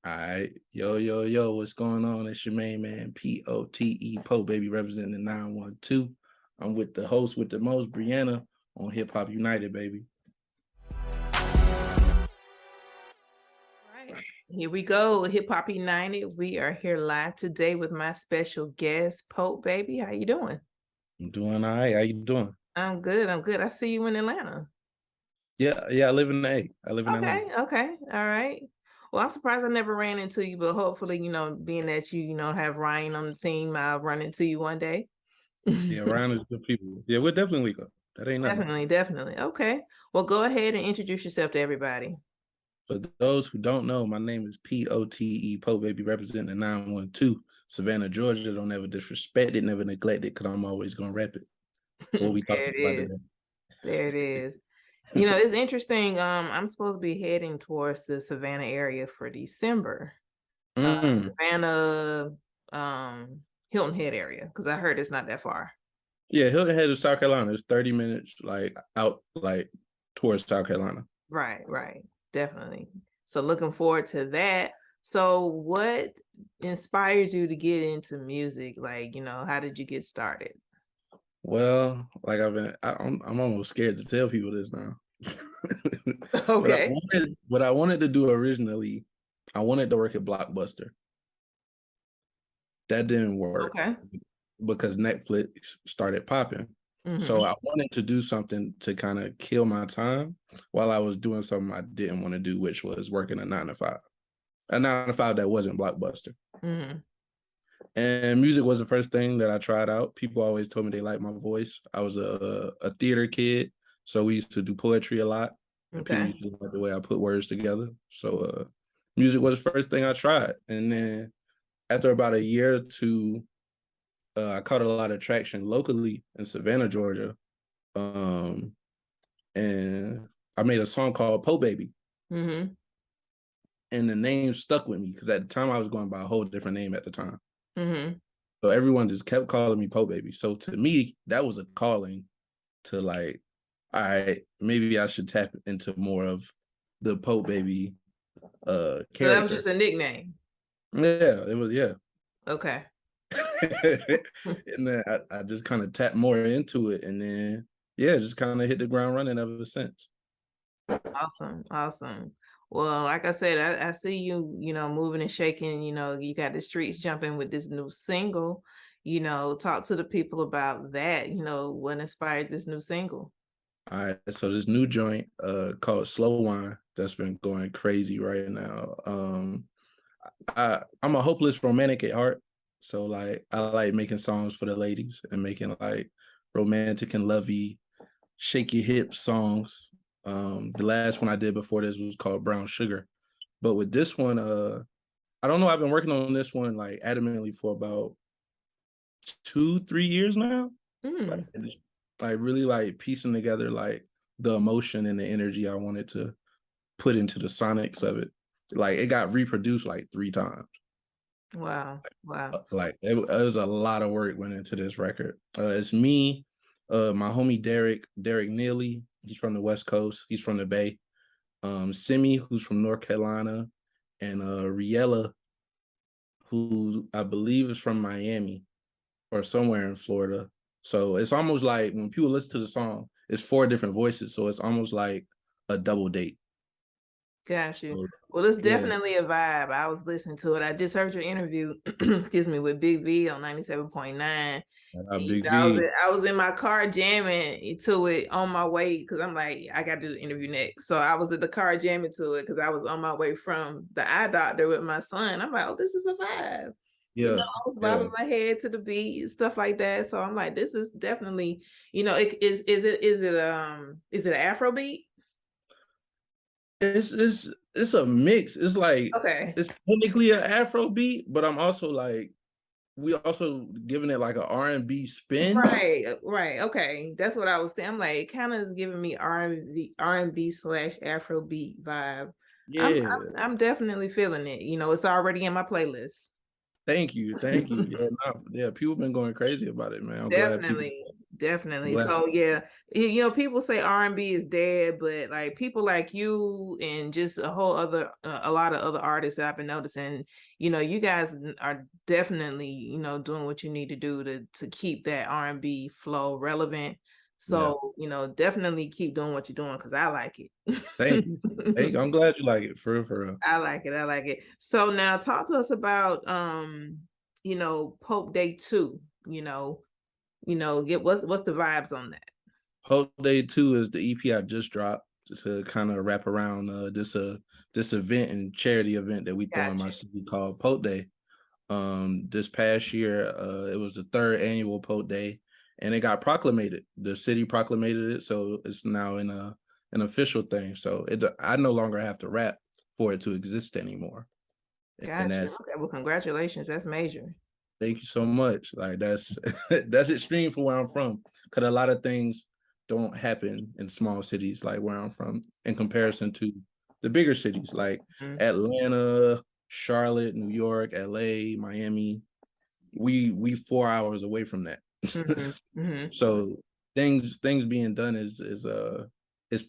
All right. Yo, what's going on? It's your main man, Potebaby, representing the 912. I'm with the host with the most, Brianna, on Hip Hop United, baby. Right. Here we go, Hip Hop United. We are here live today with my special guest, Potebaby. How you doing? I'm doing all right. How you doing? I'm good. I see you in Atlanta. Yeah, I live in the A. I live in Atlanta. Okay. All right. Well, I'm surprised I never ran into you, but hopefully, being that you have Ryan on the team, I'll run into you one day. Yeah, around is good people. Yeah, we're definitely go. That ain't nothing. Definitely. Okay. Well, go ahead and introduce yourself to everybody. For those who don't know, my name is Potebaby, representing the 912. Savannah, Georgia. Don't ever disrespect it, never neglect it, because I'm always going to rep it. What we There talking it about is. today? There it is. It's interesting. I'm supposed to be heading towards the Savannah area for December. Savannah, Hilton Head area, because I heard it's not that far. Yeah, Hilton Head of South Carolina is 30 minutes out towards South Carolina. Right. Definitely. So looking forward to that. So what inspired you to get into music? How did you get started? Well, I'm almost scared to tell people this now. Okay. What I wanted to do originally, I wanted to work at Blockbuster. That didn't work. Okay. Because Netflix started popping. Mm-hmm. So I wanted to do something to kind of kill my time while I was doing something I didn't want to do, which was working a 9 to 5. A 9 to 5 that wasn't Blockbuster. Mm-hmm. And music was the first thing that I tried out. People always told me they liked my voice. I was a theater kid, so we used to do poetry a lot. And people used to like the way I put words together. So music was the first thing I tried. And then after about a year or two, I caught a lot of traction locally in Savannah, Georgia. And I made a song called Potebaby. Mm-hmm. And the name stuck with me because at the time I was going by a whole different name at the time. Mm-hmm. So everyone just kept calling me Potebaby. So to me, that was a calling to like, all right, maybe I should tap into more of the Potebaby character. So that was just a nickname. Yeah, it was, yeah. Okay. And then I just kind of tapped more into it, and then just kind of hit the ground running ever since. Awesome. Well, like I said, I see you, moving and shaking, you got the streets jumping with this new single. Talk to the people about that, what inspired this new single. All right, so this new joint called Slow Wine that's been going crazy right now. I'm a hopeless romantic at heart. So like I like making songs for the ladies and making like romantic and lovey, shaky hip songs. The last one I did before this was called Brown Sugar. But with this one, I don't know, I've been working on this one like adamantly for about 2-3 years now. Like really like piecing together like the emotion and the energy I wanted to put into the sonics of it. Like it got reproduced like 3 times. Wow. Like it was a lot of work went into this record. It's me, my homie Derek Neely. He's from the West Coast. He's from the Bay. Simi, who's from North Carolina, and Riella, who I believe is from Miami or somewhere in Florida. So it's almost like when people listen to the song, it's 4 different voices. So it's almost like a double date. Got you. Well, it's definitely a vibe. I was listening to it. I just heard your interview, excuse me, with Big V on 97.9. Big V. I was in my car jamming to it on my way because I'm like, I got to do the interview next. So I was in the car jamming to it because I was on my way from the eye doctor with my son. I'm like, oh, this is a vibe. Yeah. I was bobbing my head to the beat, stuff like that. So I'm like, this is definitely, is it an Afro beat? It's a mix. It's like it's technically an Afro beat, but I'm also like we also giving it like an R&B spin. Right. Okay. That's what I was saying. I'm like, it kind of is giving me R&B / Afro beat vibe. Yeah. I'm definitely feeling it. It's already in my playlist. Thank you. Yeah, people been going crazy about it, man. I'm definitely. Definitely. But So yeah, you know, people say R&B is dead, but like people like you and just a whole other a lot of other artists that I've been noticing, you know, you guys are definitely, you know, doing what you need to do to keep that R&B flow relevant. yeah, So, you know, definitely keep doing what you're doing because I like thank you. Thank it. you. I'm glad you like it, for real, for real. I like it. I like it. So now talk to us about you know, Pope Day 2, you know, get what's the vibes on that? Whole Day 2 is the EP I just dropped to kind of wrap around this event and charity event that we throw in my Gotcha. city called Pote Day. This past year, it was the third annual Pote Day, and it got proclamated. The city proclamated it, so it's now in an official thing. So I no longer have to rap for it to exist anymore, and Gotcha. that's Okay, well, congratulations. That's major. thank you so much. Like that's that's extreme for where I'm from, because a lot of things don't happen in small cities like where I'm from in comparison to the bigger cities like Mhm, Atlanta, Charlotte, New York, LA, Miami. We 4 hours away from that. mhm, mhm, So things being done is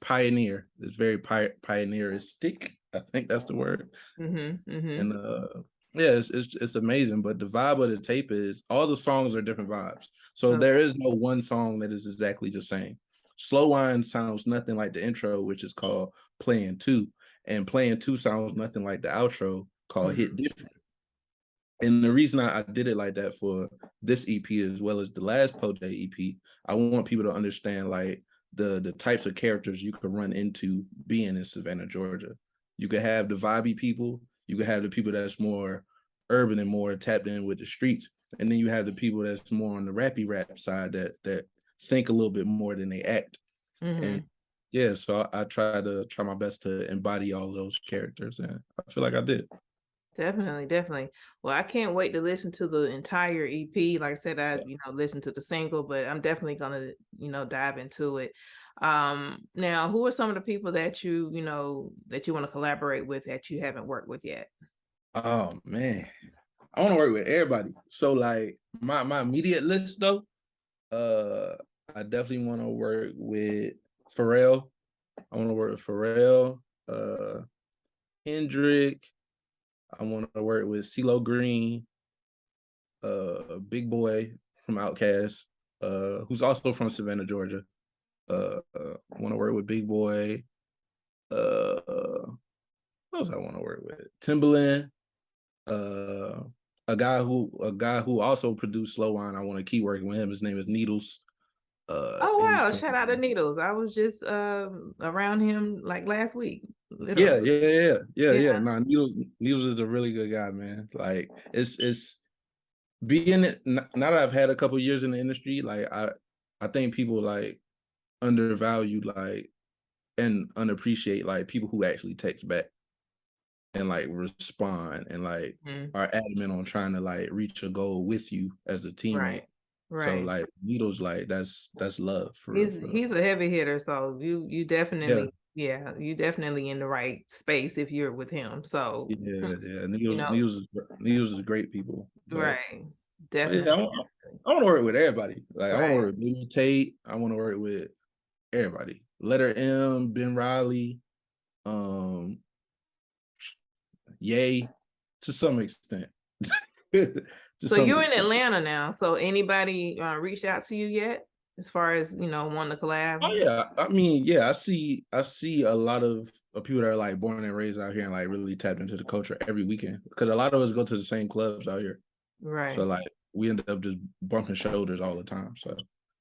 pioneer. It's very pioneeristic. I think that's the word. mhm, And mhm. yeah, it's amazing. But the vibe of the tape is all the songs are different vibes. So Okay. there is no one song that is exactly the same. Slow Wine sounds nothing like the intro, which is called Playing Two, and Playing Two sounds nothing like the outro called Hit Mhm, Different. And the reason I did it like that for this EP as well as the last Pote EP, I want people to understand like the types of characters you could run into being in Savannah, Georgia. You could have the vibey people, you could have the people that's more urban and more tapped in with the streets, and then you have the people that's more on the rappy rap side that think a little bit more than they act. And mhm. yeah, so I try my best to embody all those characters, and I feel like I did. Definitely, definitely. Well, I can't wait to listen to the entire EP. Like I said, I, Yeah. you know, listened to the single, but I'm definitely gonna, you know, dive into it. Now, who are some of the people that you know, that you want to collaborate with that you haven't worked with yet? Oh man. I want to work with everybody. So like my immediate list though, uh I definitely want to work with Pharrell. I want to work with Pharrell, Hendrick. I want to work with CeeLo Green, Big Boy from Outkast, who's also from Savannah, Georgia. I want to work with Big Boy. What else I want to work with? Timbaland. Uh, a guy who also produced Slow Wine. I want to keep working with him. His name is Needles. Oh He's wow, shout out to Needles. I was just around him like last week, yeah, literally. yeah, yeah, yeah, yeah, Yeah. yeah. Nah, Needles is a really good guy, man. Like it's being it now that I've had a couple years in the industry. Like I think people like undervalue like and unappreciate like people who actually text back and like respond and like Mhm. are adamant on trying to like reach a goal with you as a Right. teammate. So Right. like Needles, like that's love for real, He's for real. he's a heavy hitter, so you Yeah, definitely, yeah, you definitely in the right space if you're with him. So, yeah, yeah. you know, Needles is great people, right. but yeah, Definitely. I want to work with everybody. Like I want to Right. work with Baby Tate. I want to work with everybody. Letter M, Ben Riley, um, Yay, to some extent. To So some you're in extent. Atlanta now. So anybody reached out to you yet as far as, you know, wanting to Oh collab? yeah, I mean, yeah, I see a lot of people that are like born and raised out here and like really tapped into the culture every weekend because a lot of us go to the same clubs out here. So Right. like we end up just bumping shoulders all the time. So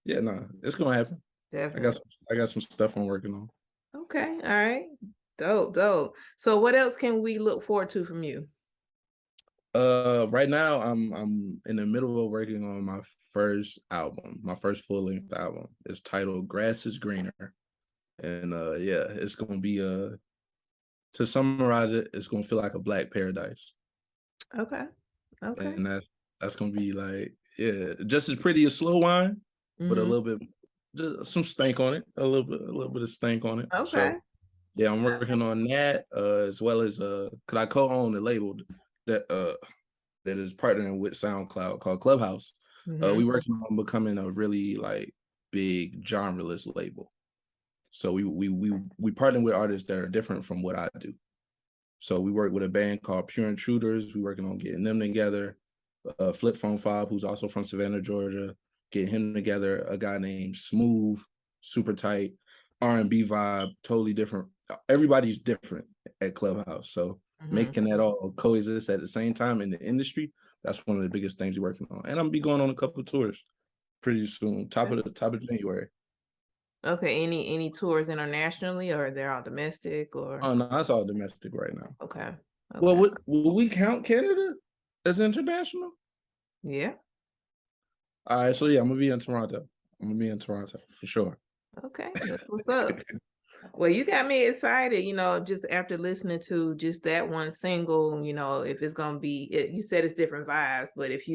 yeah, no, it's gonna happen. I got Definitely. some, I got some stuff I'm working on. Okay. All right. Dope, dope. So what else can we look forward to from you? Right now I'm in the middle of working on my first album, my first full length album. It's titled Grass is Greener. And yeah, it's gonna be to summarize it, it's gonna feel like a black paradise. Okay. Okay. And that's gonna be like, yeah, just as pretty as Slow Wine, but a Hmm. little bit just some stank on it, a little bit of stank on it. So Okay. yeah, I'm working on that, as well as cause I co-own a label that that is partnering with SoundCloud called Clubhouse. We Hmm. working on becoming a really like big genreless label. So we partner with artists that are different from what I do. So we work with a band called Pure Intruders. We're working on getting them together. Flip Phone 5, who's also from Savannah, Georgia, getting him together. A guy named Smooth, super tight, R&B vibe, totally different. Everybody's different at Clubhouse. So making that all coexist at the same time in the industry, that's one of the biggest things we're working on. And I'm gonna be going on a couple of tours pretty soon, top of January. Okay, any tours internationally, or they're all domestic, or? Oh no, that's all domestic right now. Okay. Well, Okay. will we count Canada as international? Yeah. All right, so yeah, I'm gonna be in Toronto. I'm gonna be in Toronto for sure. Okay. That's what's up. Well, you got me excited, just after listening to just that one single, if it's gonna be you said it's different vibes, but if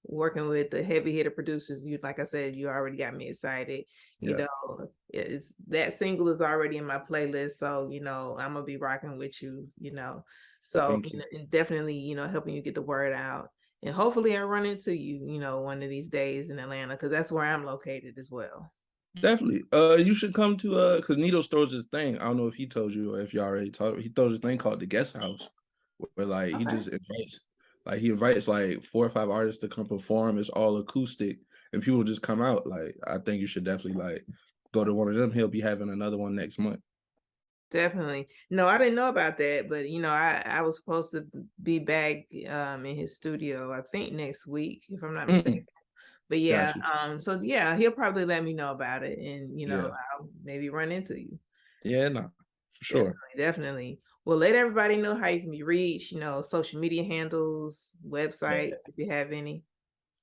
working with the heavy hitter producers, like I said, you already got me excited. Yeah, It's that single is already in my playlist. So, I'm gonna be rocking with you, So, thank you. and definitely, helping you get the word out. And hopefully I run into you, one of these days in Atlanta, because that's where I'm located as well. Definitely. You should come to because Nito throws this thing. I don't know if he told you or if you already talked. He throws this thing called the Guest House, where like he Okay. just invites like 4 or 5 artists to come perform. It's all acoustic, and people just come out. Like I think you should definitely like go to one of them. He'll be having another one next month. Definitely. No, I didn't know about that, but I was supposed to be back in his studio, I think next week, if I'm not mistaken. But yeah, Got you. so yeah, he'll probably let me know about it, and Yeah. I'll maybe run into you. Yeah, no, for Definitely, sure. definitely. Well, let everybody know how you can be reached, social media handles, websites, if you have any.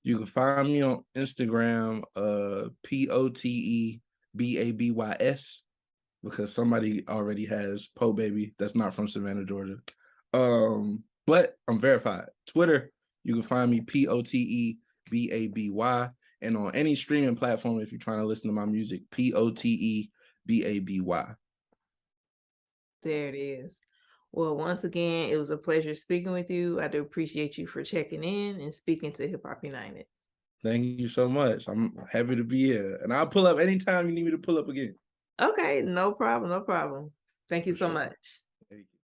You can find me on Instagram, Potebaby, because somebody already has Potebaby that's not from Savannah, Georgia. But I'm verified. Twitter, you can find me Potebaby, and on any streaming platform if you're trying to listen to my music, Potebaby. There it is. Well, once again, it was a pleasure speaking with you. I do appreciate you for checking in and speaking to Hip Hop United. Thank you so much. I'm happy to be here, and I'll pull up anytime you need me to pull up again. Okay, no problem, no problem. Thank you For so sure. much.